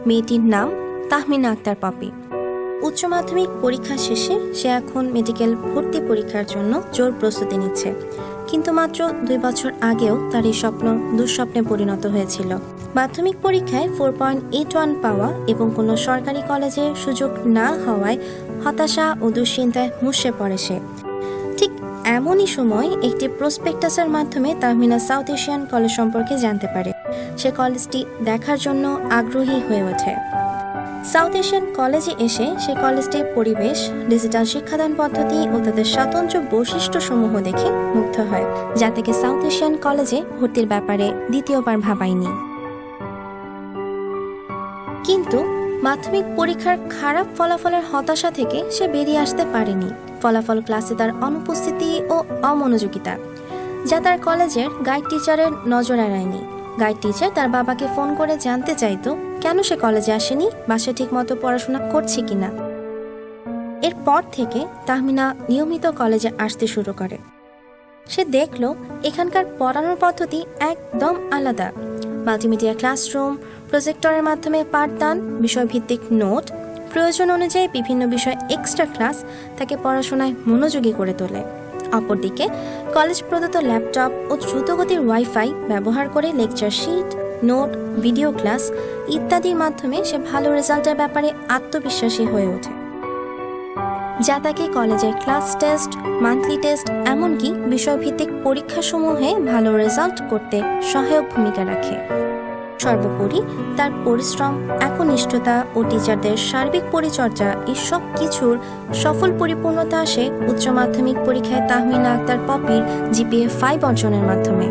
মেয়েটির নাম তাহমিনা আক্তার পপি। উচ্চ মাধ্যমিক পরীক্ষা শেষে সে এখন মেডিকেল ভর্তি পরীক্ষার জন্য জোর প্রস্তুতি নিচ্ছে, কিন্তু মাত্র 2 বছর আগেও তার এই স্বপ্ন দুঃস্বপ্নে পরিণত হয়েছিল। মাধ্যমিক পরীক্ষায় 4.81 পাওয়া এবং কোনো সরকারি কলেজে সুযোগ না হওয়ায় হতাশা ও দুশ্চিন্তায় মুষড়ে পড়ে সে। ঠিক এমনই সময় একটি প্রসপেক্টাসের মাধ্যমে তাহমিনা সাউথ এশিয়ান কলেজ সম্পর্কে জানতে পারে। সে কলেজটি দেখার জন্য আগ্রহী হয়ে ওঠে। সাউথ এশিয়ান কলেজে এসে সে কলেজটির পরিবেশ, ডিজিটাল শিক্ষাদান পদ্ধতি ও তাদের স্বতন্ত্র বৈশিষ্ট্যসমূহ দেখে মুগ্ধ হয়, যা থেকে সাউথ এশিয়ান কলেজে ভর্তির ব্যাপারে দ্বিতীয়বার ভাবায়নি। কিন্তু মাধ্যমিক পরীক্ষার খারাপ ফলাফলের হতাশা থেকে সে বেরিয়ে আসতে পারেনি। ফলাফল ক্লাসে তার অনুপস্থিতি ও অমনোযোগিতা, যা তার কলেজের গাইড টিচারের নজর এড়ায়নি। গাইড টিচার তার বাবাকে ফোন করে জানতে চাইতো কেন সে কলেজে আসেনি, বাসায় ঠিক মতো পড়াশোনা করছে কিনা। এরপর থেকে তাহমিনা নিয়মিত কলেজে আসতে শুরু করে। সে দেখল এখানকার পড়ানোর পদ্ধতি একদম আলাদা। মাল্টিমিডিয়া ক্লাসরুম, প্রজেক্টরের মাধ্যমে পাঠদান, বিষয়ভিত্তিক নোট, প্রয়োজন অনুযায়ী বিভিন্ন বিষয় এক্সট্রা ক্লাস তাকে পড়াশোনায় মনোযোগী করে তোলে। অপরদিকে কলেজ প্রদত্ত ল্যাপটপ ও দ্রুতগতির ওয়াইফাই ব্যবহার করে lecture sheet, note, video class ইত্যাদির মাধ্যমে সে ভালো রেজাল্টের ব্যাপারে আত্মবিশ্বাসী হয়ে ওঠে, যা তাকে কলেজের ক্লাস টেস্ট, মান্থলি টেস্ট, এমনকি বিষয়ভিত্তিক পরীক্ষাসমূহে ভালো রেজাল্ট করতে সহায়ক ভূমিকা রাখে। সর্বোপরি তার পরিশ্রম, একনিষ্ঠতা ও টিচারদের সার্বিক পরিচর্যা এই সব কিছুর সফল পরিপূর্ণতা আসে উচ্চ মাধ্যমিক পরীক্ষায় তাহমিনা আক্তার পপির GPA 5 অর্জনের মাধ্যমে।